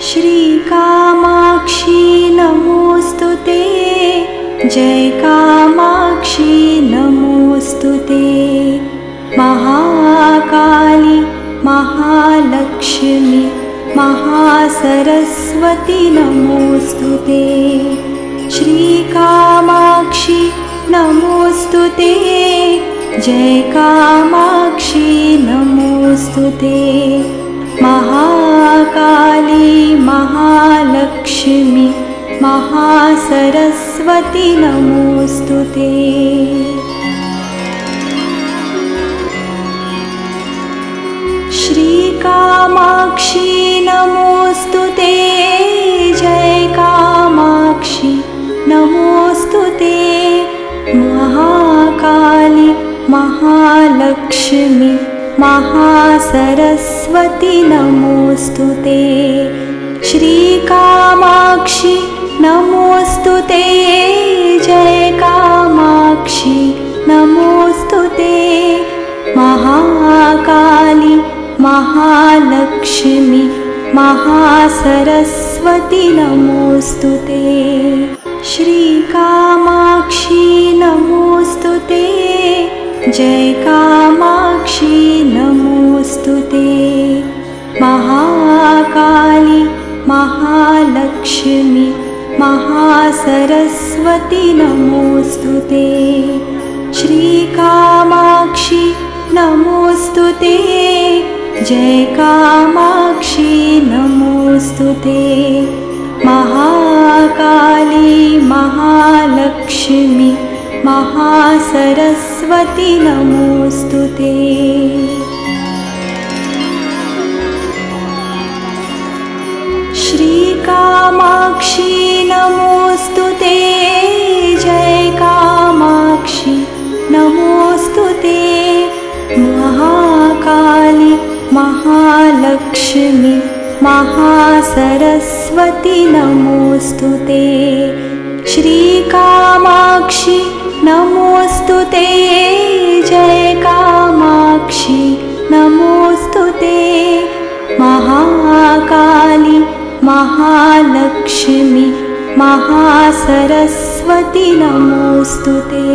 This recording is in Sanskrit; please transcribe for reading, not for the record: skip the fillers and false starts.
श्रीकामाक्षी नमोस्तुते, जय कामाक्षी नमोस्तुते। महाकाली महालक्ष्मी महासरस्वती नमोस्तुते। श्रीकामाक्षी नमोस्तुते, जय कामाक्षी नमोस्तुते। महाकाली महालक्ष्मी महासरस्वती नमोस्तुते। श्रीकामाक्षी नमोस्तुते, जय कामाक्षी नमोस्तुते। महाकाली महालक्ष्मी महासरस्वती नमोस्तुते। श्रीकामाक्षी नमोस्तुते, जय कामाक्षी नमोस्तुते। महाकाली महालक्ष्मी महासरस्वती नमोस्तुते। श्रीकामाक्षी नमोस्तुते, जय कामाक्षी नमोस्तुते। महाकाली महालक्ष्मी महासरस्वती नमोस्तुते। श्रीकामाक्षी नमोस्तुते, जय कामाक्षी नमोस्तुते। महाकाली महालक्ष्मी महासरस्वती नमोस्तुते। श्रीकामाक्षी नमोस्तुते, जय कामाक्षी नमोस्तुते। महाकाली महालक्ष्मी महासरस्वती नमोस्तुते। श्रीकामाक्षी नमोस्तुते, जय कामाक्षी नमोस्तुते। महाकाली महालक्ष्मी महासरस्वती नमोस्तुते।